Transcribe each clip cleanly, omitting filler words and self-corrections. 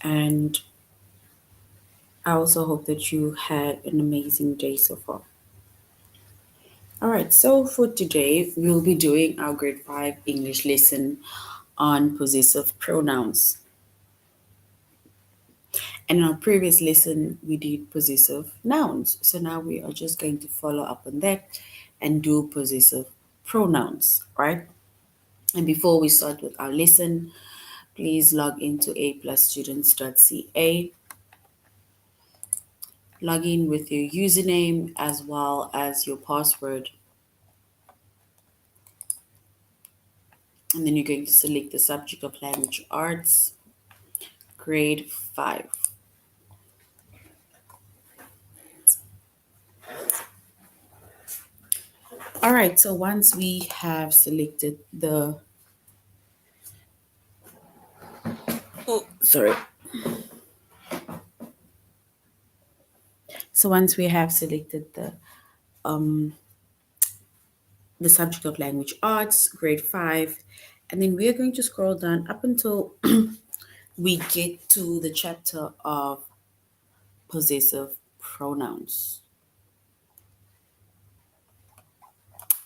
And I also hope that you had an amazing day so far. All right, so for today, we'll be doing our grade 5 English lesson on possessive pronouns. And in our previous lesson, we did possessive nouns. So now we are just going to follow up on that and do possessive pronouns, right? And before we start with our lesson, please log into aplusstudents.ca. Log in with your username as well as your password. And then you're going to select the subject of language arts, grade 5. All right, so once we have selected sorry. So once we have selected um the subject of language arts, grade 5, and then we are going to scroll down up until we get to the chapter of possessive pronouns.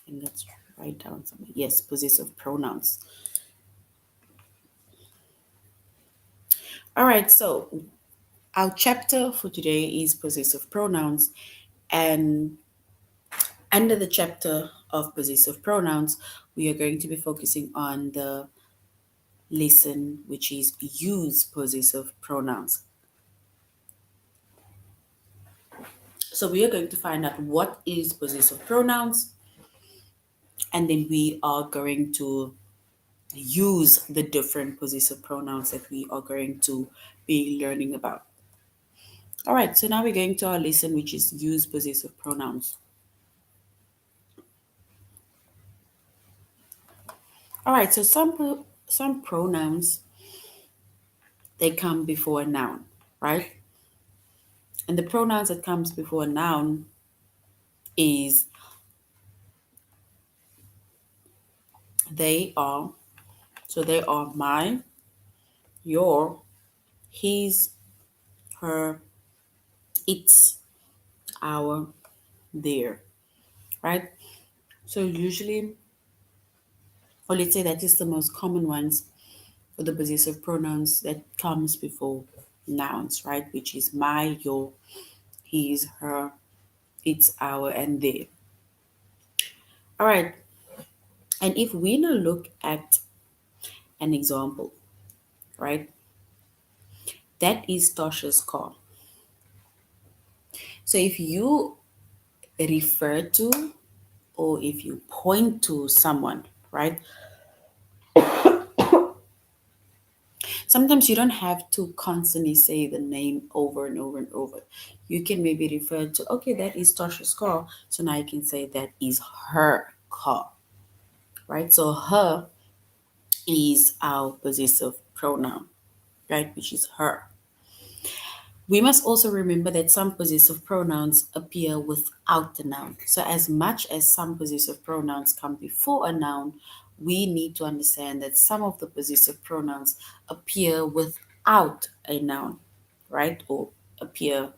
And let's write down something. Yes, possessive pronouns. All right, so our chapter for today is possessive pronouns, and under the chapter of possessive pronouns, we are going to be focusing on the lesson which is use possessive pronouns. So we are going to find out what is possessive pronouns, and then we are going to use the different possessive pronouns that we are going to be learning about. All right, so now we're going to our lesson, which is use possessive pronouns. All right, so some pronouns, they come before a noun, right? And the pronouns that comes before a noun is they are. So they are my, your, his, her, its, our, their, right? So usually, or let's say that is the most common ones for the possessive pronouns that comes before nouns, right? Which is my, your, his, her, its, our, and their. All right. And if we now look at an example, right? That is Tasha's car. So if you refer to or if you point to someone, right? Sometimes you don't have to constantly say the name over and over and over. You can maybe refer to, okay, that is Tasha's car. So now you can say that is her car, right? So her is our possessive pronoun, right? Which is her. We must also remember that some possessive pronouns appear without the noun. So, as much as some possessive pronouns come before a noun, we need to understand that some of the possessive pronouns appear without a noun, right? Or appear,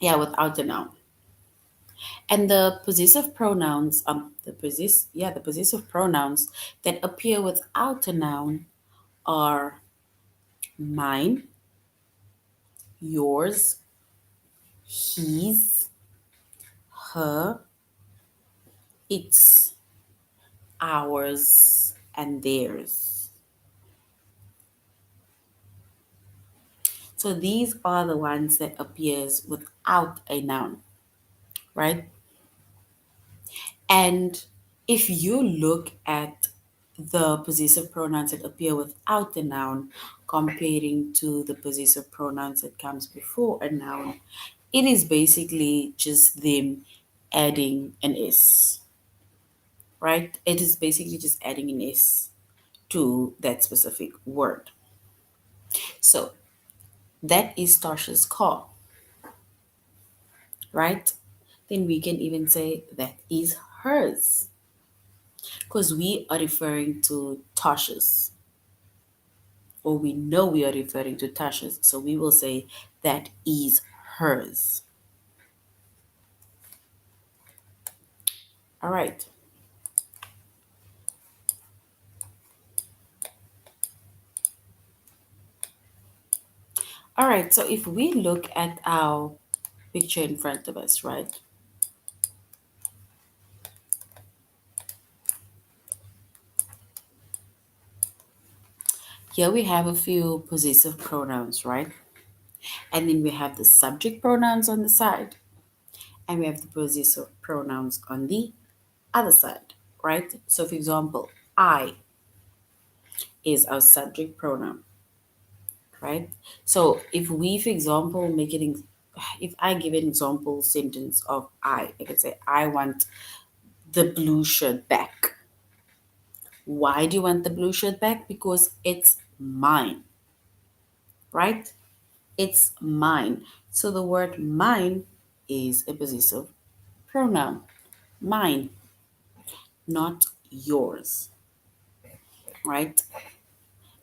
yeah, without a noun. And the possessive pronouns, the possessive pronouns that appear without a noun are mine, yours, his, her, its, ours, and theirs. So these are the ones that appears without a noun, right? And if you look at the possessive pronouns that appear without the noun comparing to the possessive pronouns that comes before a noun, it is basically just them adding an s, right? It is basically just adding an s to that specific word. So that is Tasha's car, right? Then we can even say that is hers because we are referring to Tasha's, or we know we are referring to Tasha's. So we will say that is hers. All right. All right. So if we look at our picture in front of us, right? Here we have a few possessive pronouns, right? And then we have the subject pronouns on the side, and we have the possessive pronouns on the other side, right? So, for example, I is our subject pronoun, right? So, if we, for example, if I give an example sentence of I can say, I want the blue shirt back. Why do you want the blue shirt back? Because it's mine, right? It's mine. So the word mine is a possessive pronoun. Mine, not yours, right?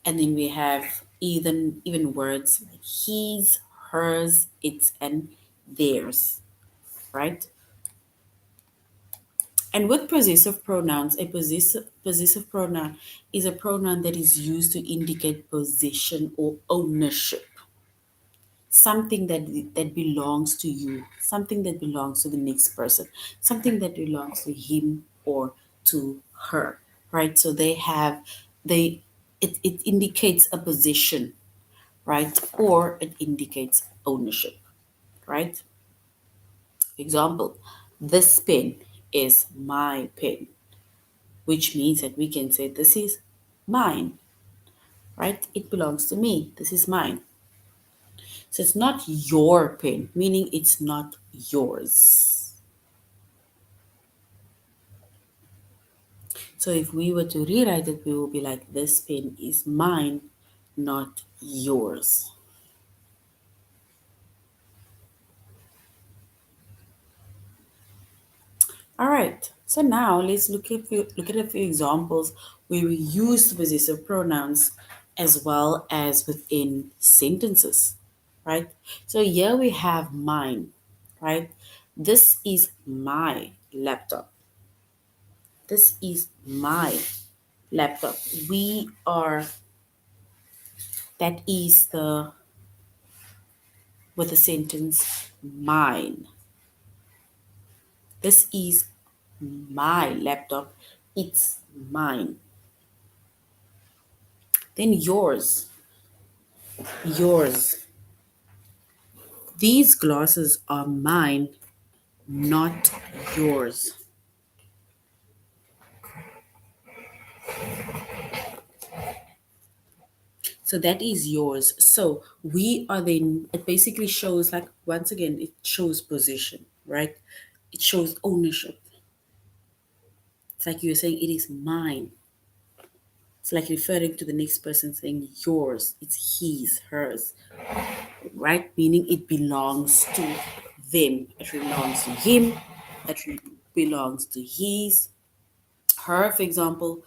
And then we have even words like his, hers, its, and theirs, right? And with possessive pronouns, a possessive pronoun is a pronoun that is used to indicate possession or ownership, something that belongs to you, something that belongs to the next person, something that belongs to him or to her, right? So they it indicates a position, right? Or it indicates ownership, right? Example, this pen is my pen, which means that we can say this is mine, right? It belongs to me. This is mine. So it's not your pen, meaning it's not yours. So if we were to rewrite it, we will be like, this pen is mine, not yours. All right. So now let's look at a few examples where we use the possessive pronouns as well as within sentences, right? So here we have mine, right? This is my laptop. This is my laptop. We are, that is the, with the sentence mine. This is my laptop. It's mine. Then yours. Yours. These glasses are mine, not yours. So that is yours. So we are then, it basically shows, like, once again, it shows position, right? It shows ownership. It's like you're saying, it is mine. It's like referring to the next person saying yours. It's his, hers, right? Meaning it belongs to them. It belongs to him. Belongs to his. Her, for example,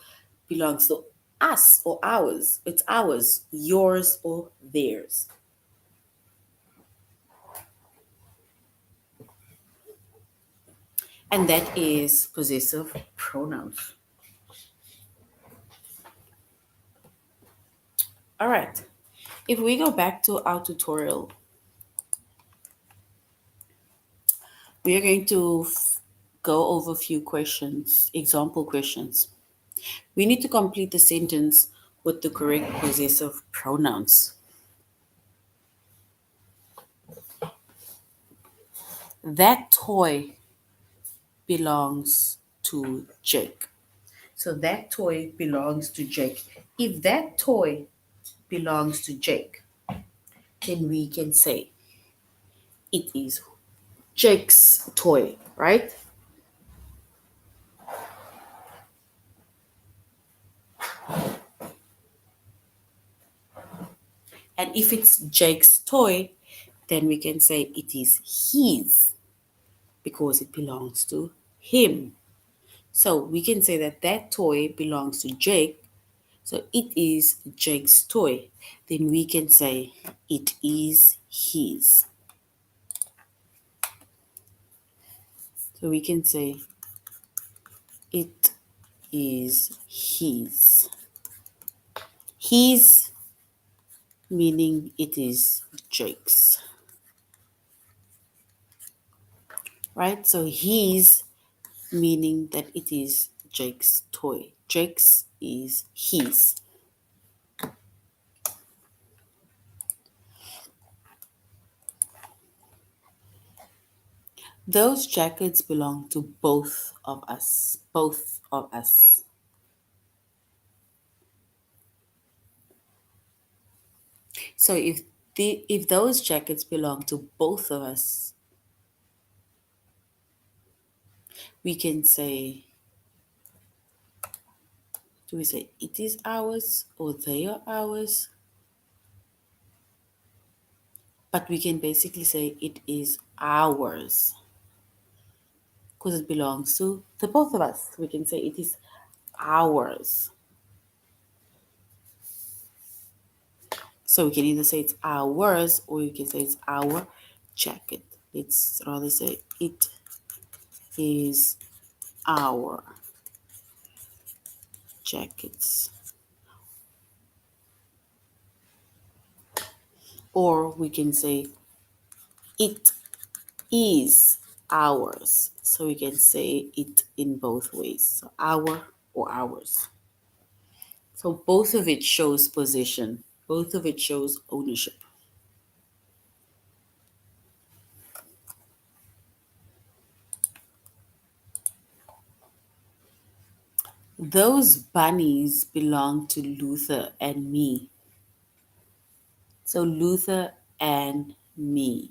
belongs to us or ours. It's ours, yours or theirs. And that is possessive pronouns. All right. If we go back to our tutorial, we are going to go over a few questions, example questions. We need to complete the sentence with the correct possessive pronouns. That toy belongs to Jake. So that toy belongs to Jake. If that toy belongs to Jake, then we can say it is Jake's toy, right? And if it's Jake's toy, then we can say it is his because it belongs to him. So we can say that that toy belongs to Jake. So it is Jake's toy. Then we can say it is his. So we can say it is his. His meaning it is Jake's. Right? So his meaning that it is Jake's toy. Jake's is his. Those jackets belong to both of us. Both of us. So if those jackets belong to both of us, we can say, do we say it is ours or they are ours? But we can basically say it is ours because it belongs to the both of us. We can say it is ours. So we can either say it's ours or you can say it's our jacket. Let's rather say it is our jackets. Or we can say it is ours. So we can say it in both ways. So our or ours. So both of it shows possession. Both of it shows ownership. Those bunnies belong to Luther and me. So Luther and me.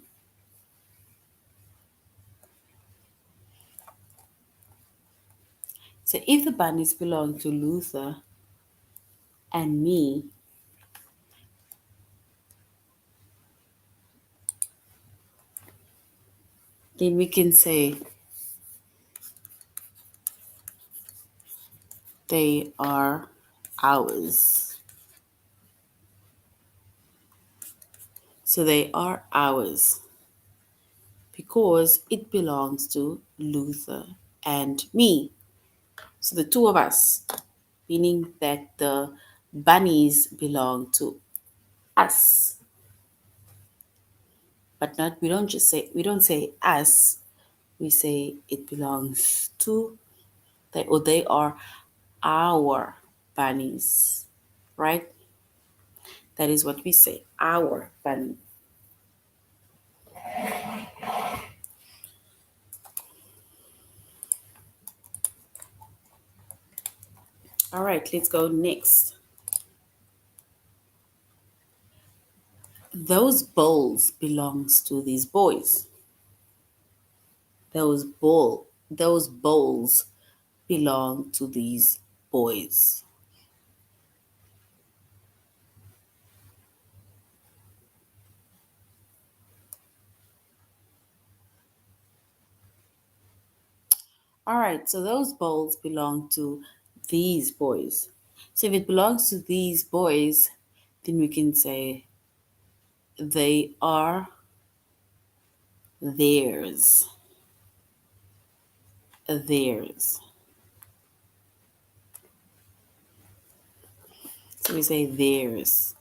So if the bunnies belong to Luther and me, then we can say they are ours. So they are ours because it belongs to Luther and me. So the two of us, meaning that the bunnies belong to us. But not we don't say us, we say it belongs to they are our bunnies. Right? That is what we say. Our bunny. All right, let's go next. Those bowls belongs to these boys. Those bowls belong to these boys. All right, so those bowls belong to these boys. So if it belongs to these boys, then we can say they are theirs. Theirs. So we say theirs.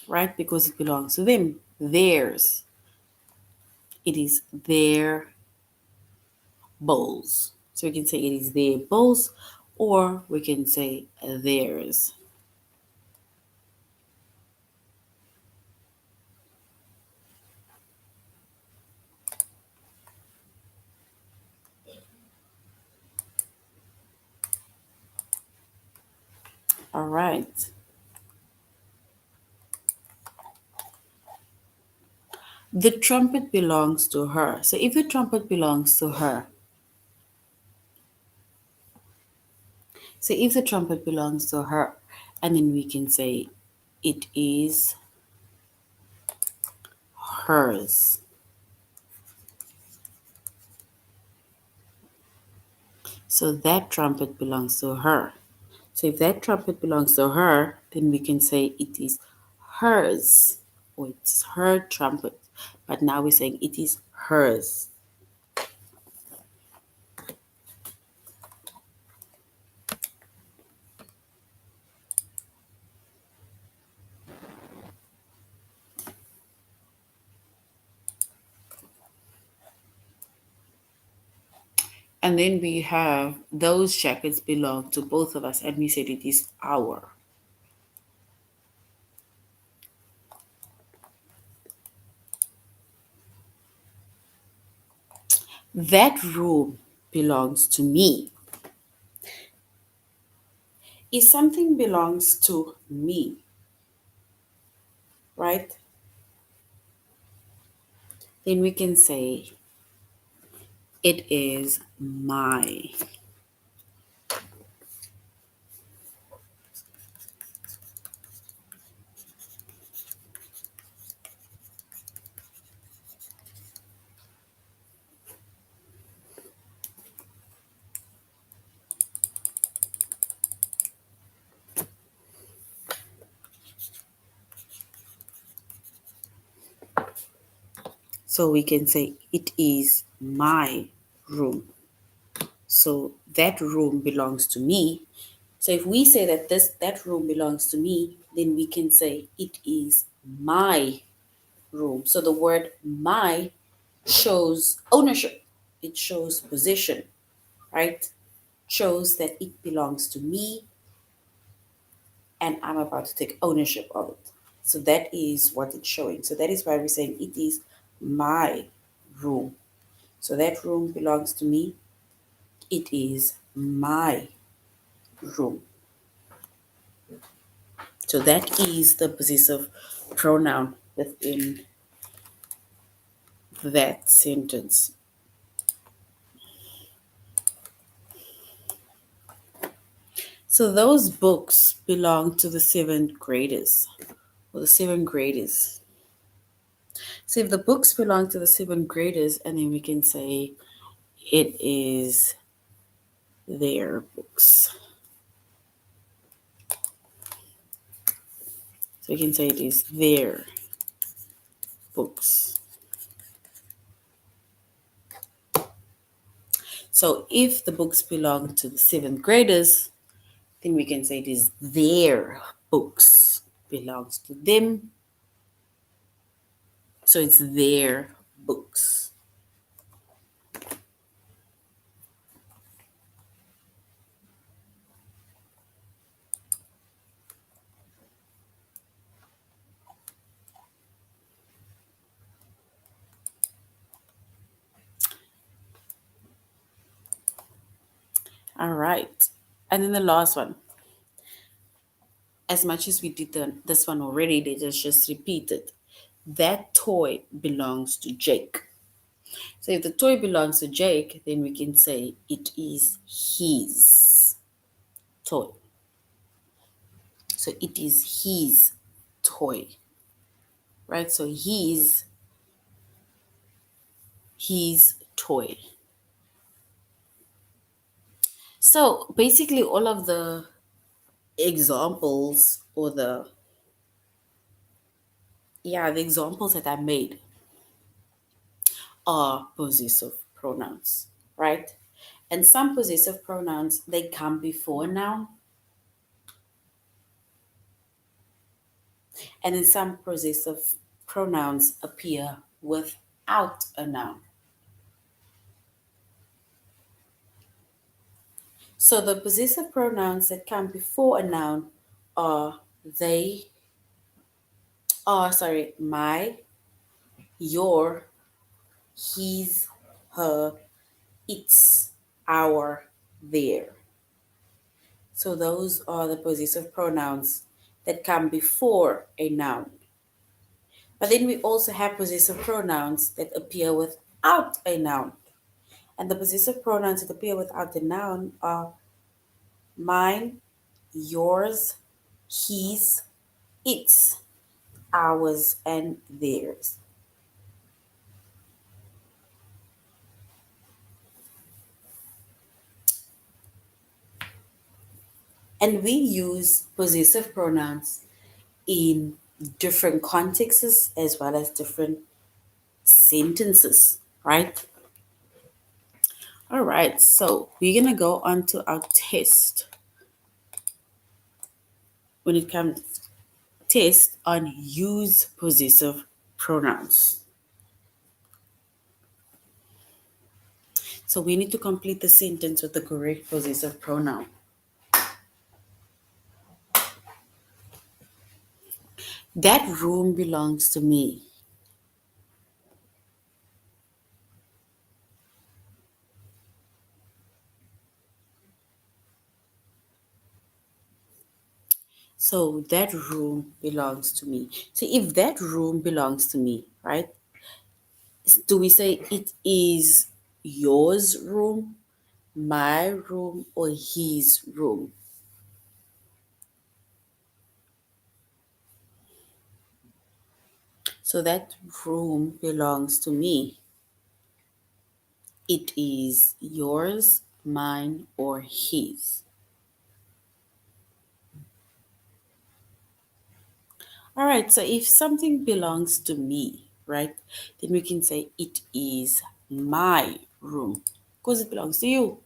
Right? Because it belongs to them. Theirs. It is their bowls. So we can say it is their bowls or we can say theirs. All right. The trumpet belongs to her. So if the trumpet belongs to her, so if the trumpet belongs to her, and then we can say it is hers. So that trumpet belongs to her. So if that trumpet belongs to her, then we can say it is hers or it's her trumpet. But now we're saying it is hers. And then we have those jackets belong to both of us, and we said it is our. That room belongs to me. If something belongs to me, right, then we can say it is my. So we can say it is my room. So that room belongs to me. So if we say that that room belongs to me, then we can say it is my room. So the word my shows ownership. It shows possession, right? Shows that it belongs to me and I'm about to take ownership of it. So that is what it's showing. So that is why we're saying it is my room. So that room belongs to me. It is my room. So that is the possessive pronoun within that sentence. So those books belong to the seventh graders or the seventh graders. So if the books belong to the seventh graders, and then we can say it is their books. So we can say it is their books. So if the books belong to the seventh graders, then we can say it is their books. Belongs to them. So it's their books. All right. And then the last one. As much as we did this one already, they just repeated. That toy belongs to Jake. So if the toy belongs to Jake, then we can say it is his toy. So it is his toy, right? So his toy. So basically, all of the examples or the examples that I made are possessive pronouns, right? And some possessive pronouns they come before a noun, and then some possessive pronouns appear without a noun. So the possessive pronouns that come before a noun are they, my, your, his, her, its, our, their. So those are the possessive pronouns that come before a noun. But then we also have possessive pronouns that appear without a noun. And the possessive pronouns that appear without a noun are mine, yours, his, its, ours, and theirs. And we use possessive pronouns in different contexts as well as different sentences, right? All right, so we're gonna go on to our test when it comes test on use possessive pronouns. So we need to complete the sentence with the correct possessive pronoun. That room belongs to me. So that room belongs to me. So if that room belongs to me, right? Do we say it is yours room, my room, or his room? So that room belongs to me. It is yours, mine, or his. All right, so if something belongs to me, right, then we can say it is my room because it belongs to you.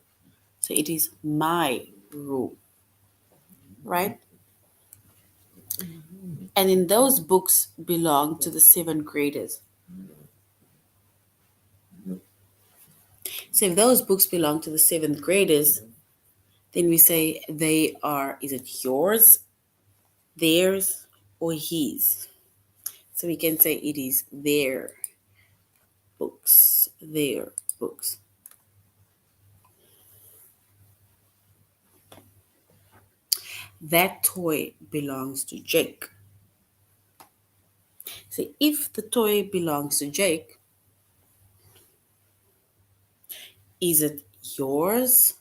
So it is my room, right? And in those books belong to the seventh graders. So if those books belong to the seventh graders, then we say they are, is it yours, theirs, or his? So we can say it is their books, their books. That toy belongs to Jake. So if the toy belongs to Jake, is it yours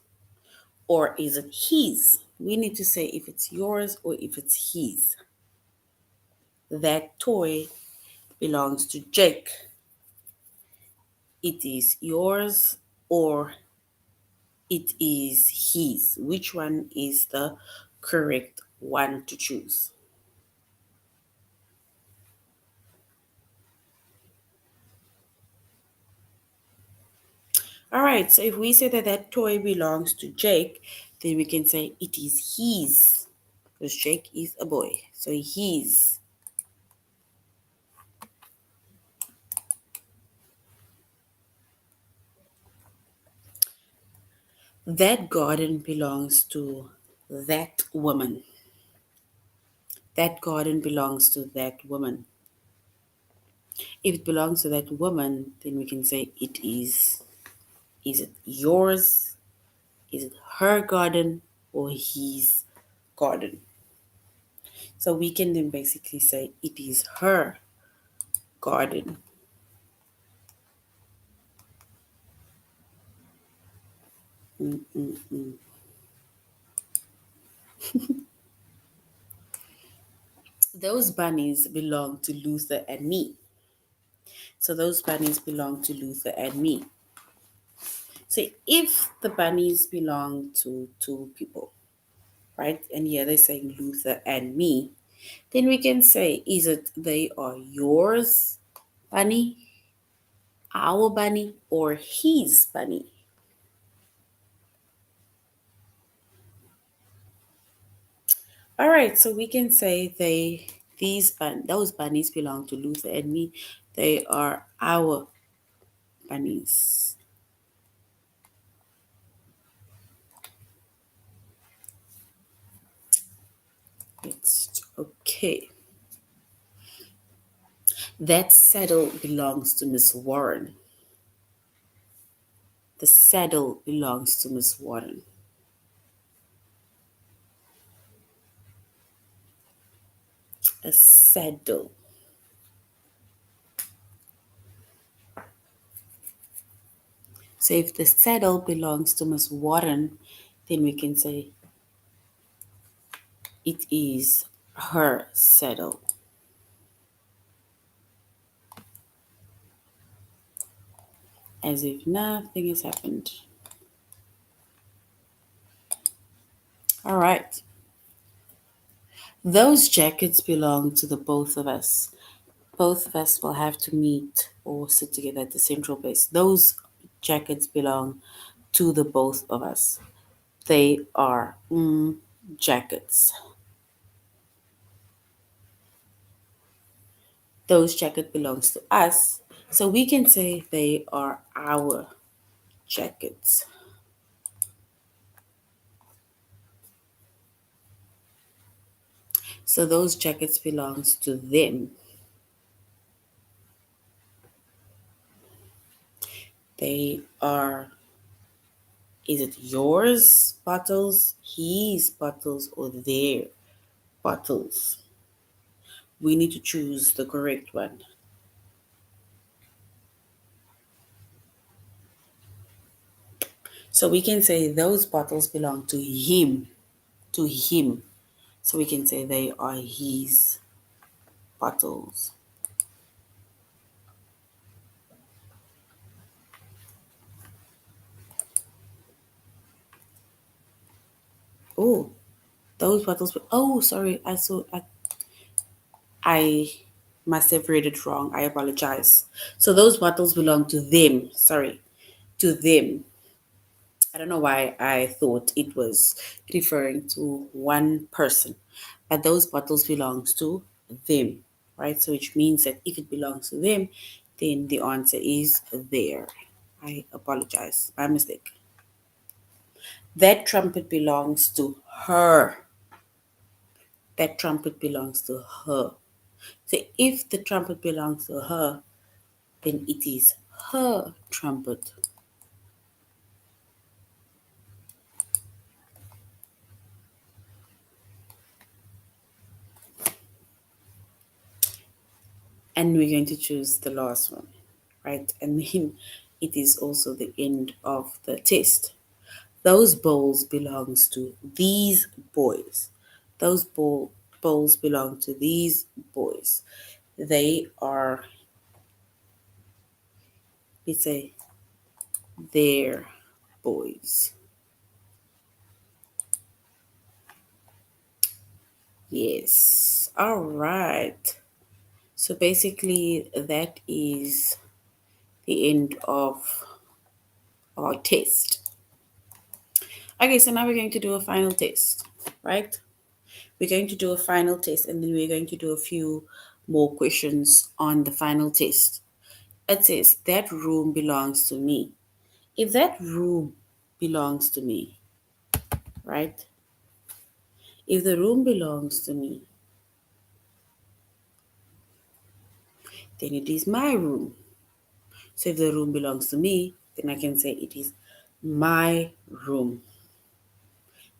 or is it his? We need to say if it's yours or if it's his. That toy belongs to Jake. It is yours or it is his. Which one is the correct one to choose? All right, so if we say that that toy belongs to Jake, then we can say it is his because Jake is a boy. So his. That garden belongs to that woman. That garden belongs to that woman. If it belongs to that woman, then we can say it is it yours? Is it her garden or his garden? So we can then basically say it is her garden. Mm-mm-mm. Those bunnies belong to Luther and me. So those bunnies belong to Luther and me. So if the bunnies belong to two people, right? And here they're saying Luther and me, then we can say, is it they are yours, bunny, our bunny, or his bunny? All right, so we can say those bunnies belong to Luther and me. They are our bunnies. It's okay. That saddle belongs to Miss Warren. The saddle belongs to Miss Warren. A saddle. So if the saddle belongs to Miss Warren, then we can say it is her saddle. As if nothing has happened. All right. Those jackets belong to the both of us. Both of us will have to meet or sit together at the central base. Those jackets belong to the both of us. They are jackets. Those jacket belongs to us. So we can say they are our jackets. So those jackets belongs to them. They are, is it yours bottles, his bottles, or their bottles? We need to choose the correct one. So we can say those bottles belong to him, to him. So we can say they are his bottles. Oh, those bottles. Oh, sorry. I must have read it wrong. I apologize. So those bottles belong to them. Sorry, to them. I don't know why I thought it was referring to one person, but those bottles belongs to them, right? So which means that if it belongs to them, then the answer is there. I apologize. My mistake. That trumpet belongs to her. That trumpet belongs to her. So if the trumpet belongs to her, then it is her trumpet. And we're going to choose the last one, right? And then it is also the end of the test. Those bowls belongs to these boys. Those bowls belong to these boys. They are, let's say, their boys. Yes. All right. So basically, that is the end of our test. Okay, so now we're going to do a final test, right? We're going to do a final test and then we're going to do a few more questions on the final test. It says, that room belongs to me. If that room belongs to me, right? If the room belongs to me, then it is my room. So if the room belongs to me, then I can say it is my room.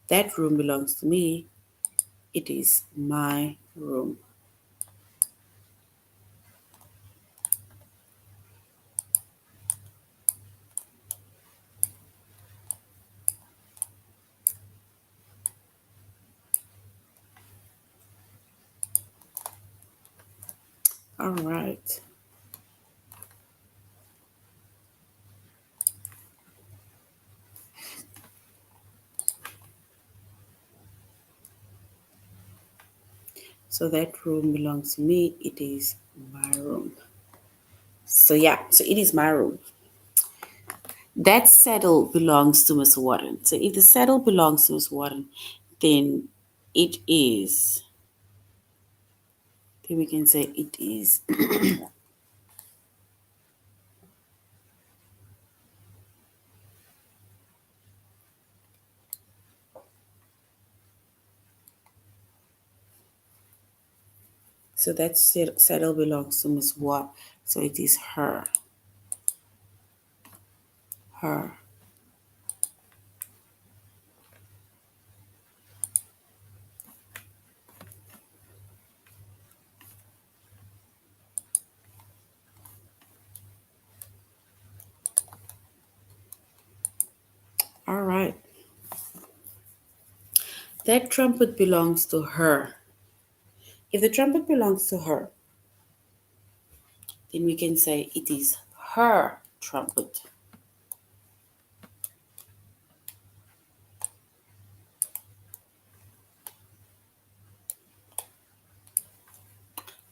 That room belongs to me, it is my room. All right. So that room belongs to me, it is my room. So yeah, so it is my room. That saddle belongs to Miss Warren. So if the saddle belongs to Miss Warren, then it is, then we can say it is. So that saddle belongs to Miss Watt. So it is her. Her. All right. That trumpet belongs to her. If the trumpet belongs to her, then we can say it is her trumpet.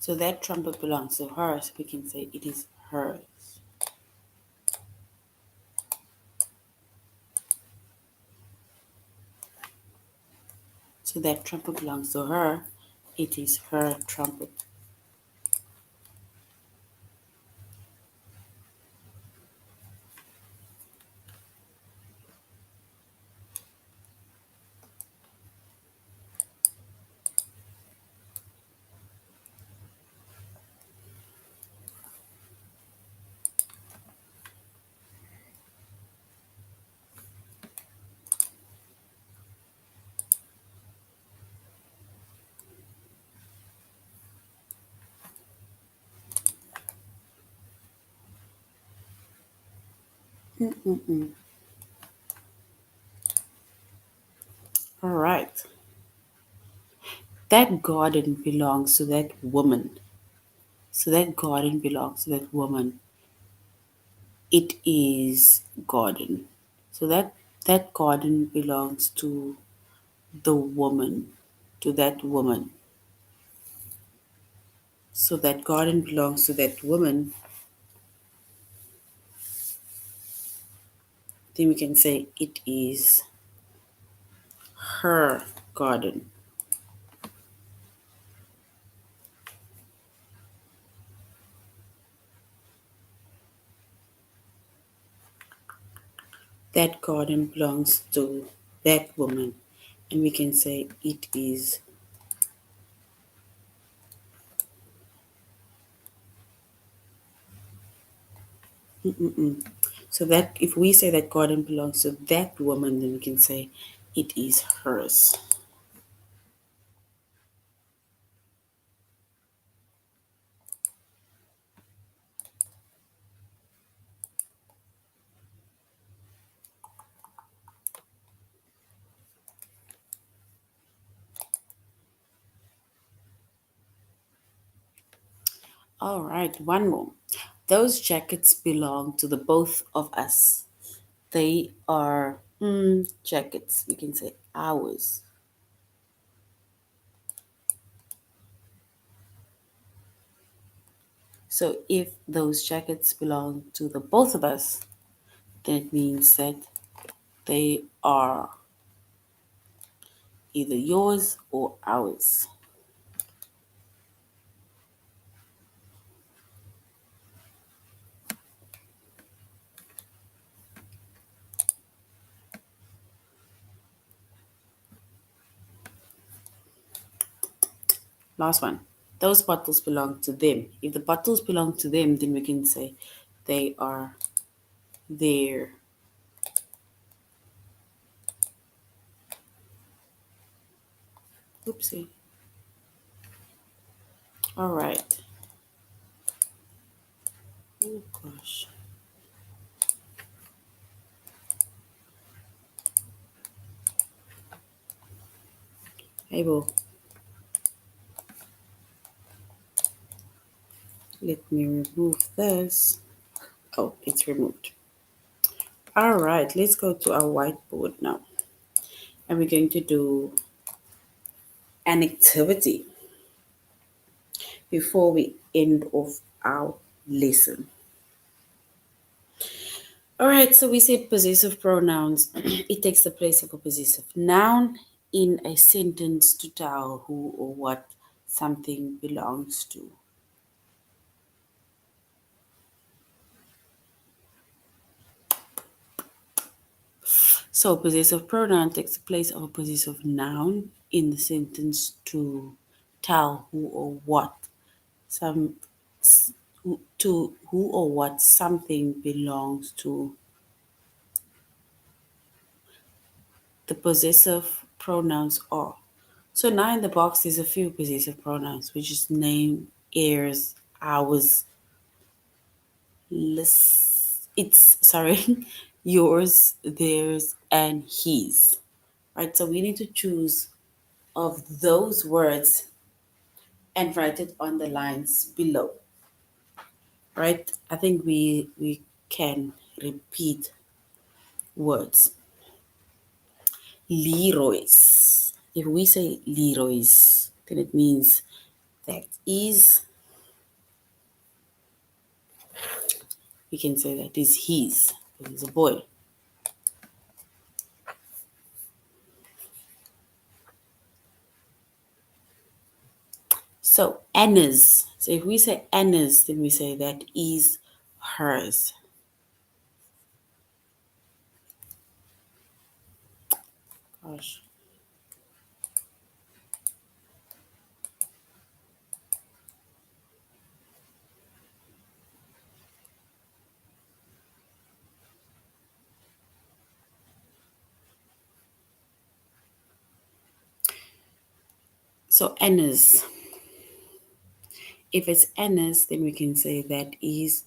So that trumpet belongs to her, so we can say it is hers. So that trumpet belongs to her, it is her trumpet. Mm-mm-mm. All right. That garden belongs to that woman. So that garden belongs to that woman. It is garden. So that garden belongs to the woman, to that woman. So that garden belongs to that woman. Then we can say it is her garden. That garden belongs to that woman. And we can say it is. Mm-mm-mm. So that if we say that garden belongs to that woman, then we can say it is hers. All right, one more. Those jackets belong to the both of us. They are jackets. We can say ours. So if those jackets belong to the both of us, then it means that they are either yours or ours. Last one. Those bottles belong to them. If the bottles belong to them, then we can say they are their. Oopsie. All right. Oh gosh. Hey, Bo. Let me remove this. Oh, it's removed. All right, let's go to our whiteboard now. And we're going to do an activity before we end off our lesson. All right, so we said possessive pronouns. It takes the place of a possessive noun in a sentence to tell who or what something belongs to. So, possessive pronoun takes the place of a possessive noun in the sentence to tell who or what some to who or what something belongs to. The possessive pronouns are. So now in the box there's a few possessive pronouns, which is name, heirs, ours, it's sorry, yours, theirs, and his. Right? So we need to choose of those words and write it on the lines below. Right? I think we can repeat words. Leroy's. If we say Leroy's, then it means that is we can say that is his, because he's a boy. So Anna's. So if we say Anna's, then we say that is hers. Gosh. So Anna's. If it's Anna's, then we can say that is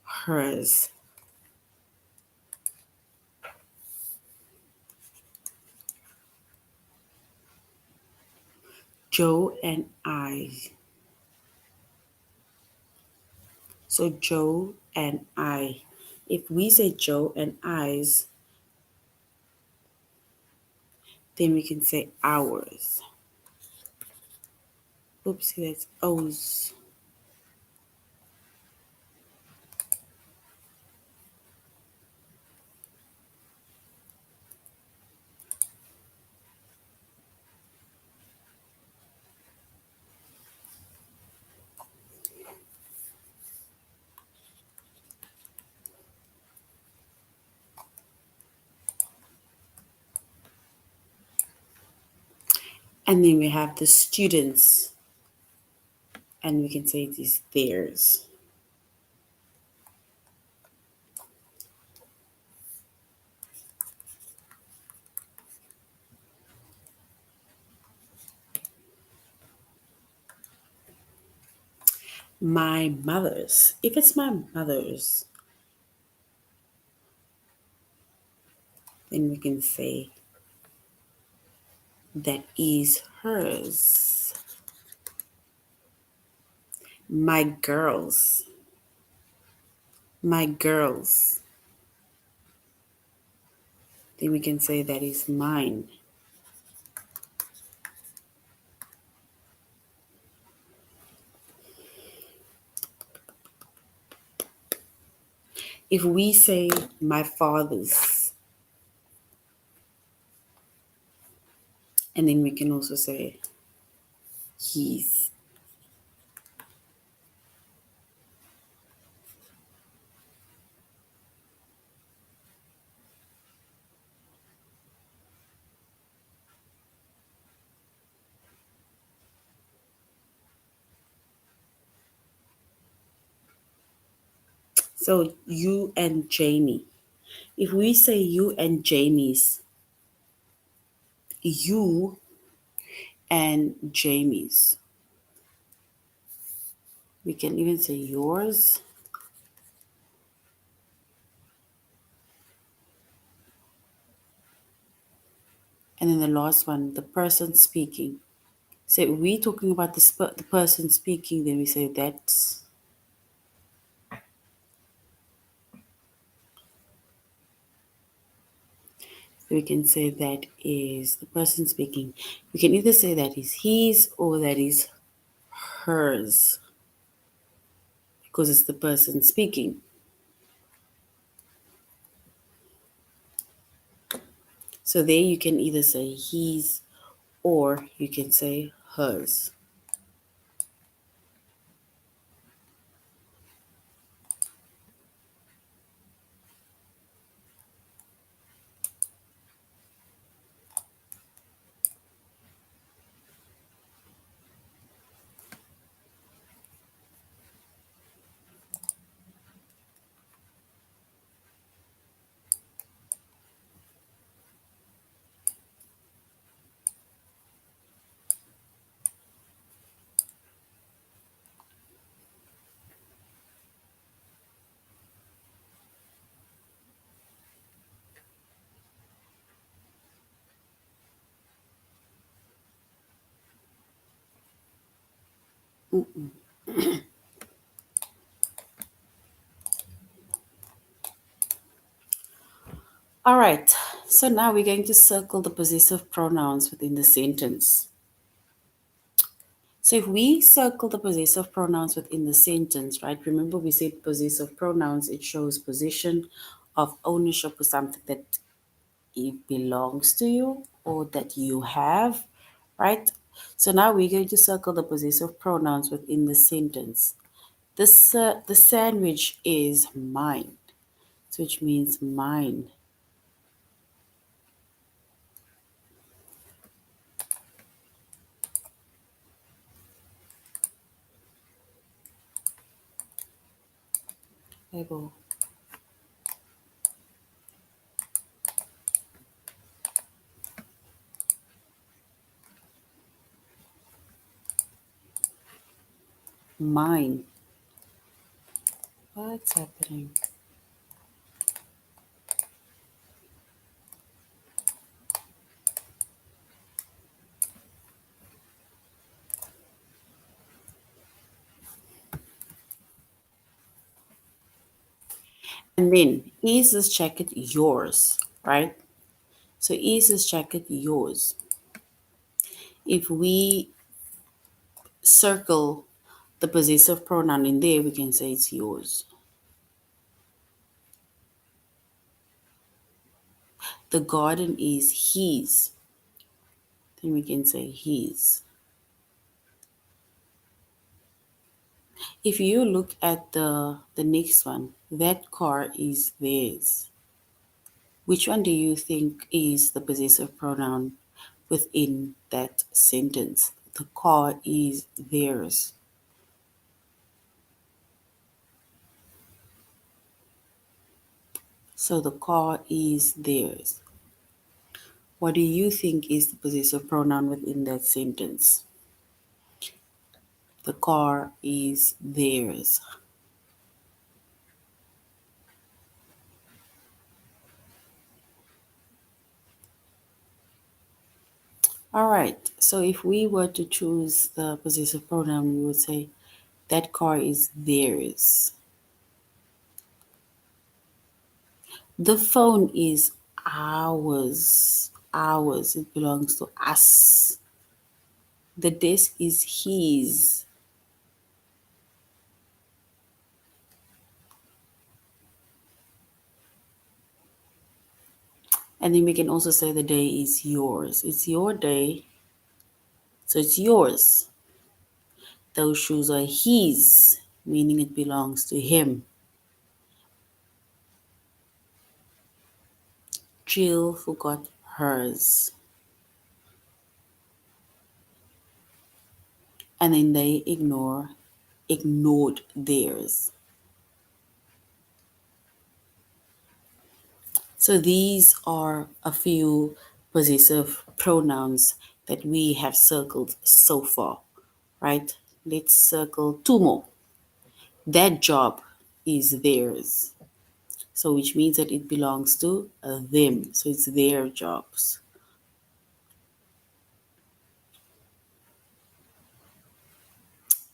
hers. Joe and I. So Joe and I. If we say Joe and I's, then we can say ours. Oopsie, that's O's. And then we have the students, and we can say it is theirs. My mother's. If it's my mother's, then we can say that is hers. My girls. My girls. Then we can say that is mine. If we say my father's, and then we can also say his. So you and Jamie. If we say you and Jamie's, you and Jamie's. We can even say yours. And then the last one, the person speaking. So if we're talking about the person speaking, then we say that's. So we can say that is the person speaking. We can either say that is his or that is hers, because it's the person speaking. So there you can either say his or you can say hers. All right, so now we're going to circle the possessive pronouns within the sentence. So if we circle the possessive pronouns within the sentence, right? Remember we said possessive pronouns, it shows position of ownership of something that it belongs to you or that you have, right? So now we're going to circle the possessive pronouns within the sentence. The sandwich is mine, so which means mine. Label mine. What's happening? And then is this jacket yours, right? So is this jacket yours? If we circle the possessive pronoun in there, we can say it's yours. The garden is his. Then we can say his. If you look at the next one, that car is theirs. Which one do you think is the possessive pronoun within that sentence? The car is theirs. So the car is theirs. What do you think is the possessive pronoun within that sentence? The car is theirs. All right. So if we were to choose the possessive pronoun, we would say that car is theirs. The phone is ours. Ours. It belongs to us. The desk is his. And then we can also say the day is yours. It's your day, so it's yours. Those shoes are his, meaning it belongs to him. Jill forgot hers. And then they ignored theirs. So these are a few possessive pronouns that we have circled so far, right? Let's circle two more. That job is theirs. So which means that it belongs to them. So it's their jobs.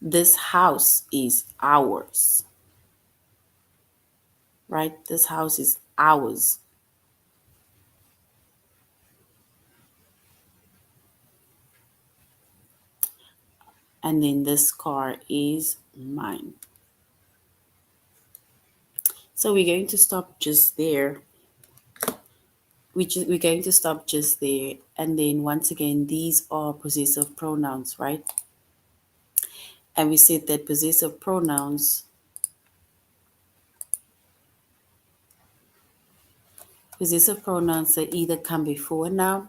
This house is ours, right? This house is ours. And then this car is mine. So we're going to stop just there. We're going to stop just there. And then once again, these are possessive pronouns, right? And we said that possessive pronouns that either come before a noun,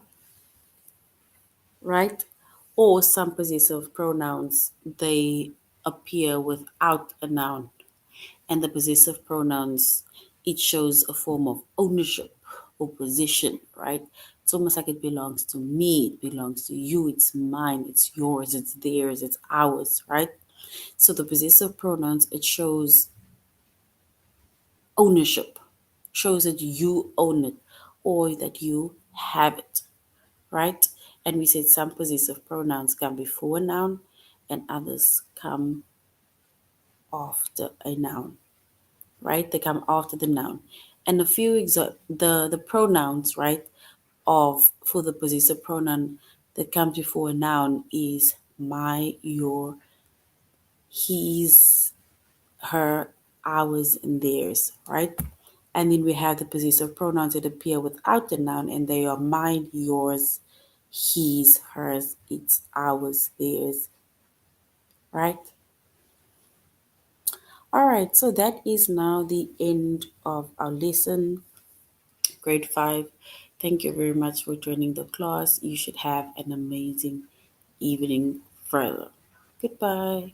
right? Or some possessive pronouns, they appear without a noun. And the possessive pronouns, it shows a form of ownership or position, right? It's almost like it belongs to me, it belongs to you, it's mine, it's yours, it's theirs, it's ours, right? So the possessive pronouns, it shows ownership, shows that you own it or that you have it, right? And we said some possessive pronouns come before a noun and others come after a noun, right? They come after the noun. And a few the pronouns, right, of for the possessive pronoun that comes before a noun is my, your, his, her, ours, and theirs, right? And then we have the possessive pronouns that appear without the noun, and they are mine, yours, his, hers, its, ours, theirs, right? All right, so that is now the end of our lesson, grade 5. Thank you very much for joining the class. You should have an amazing evening further. Goodbye.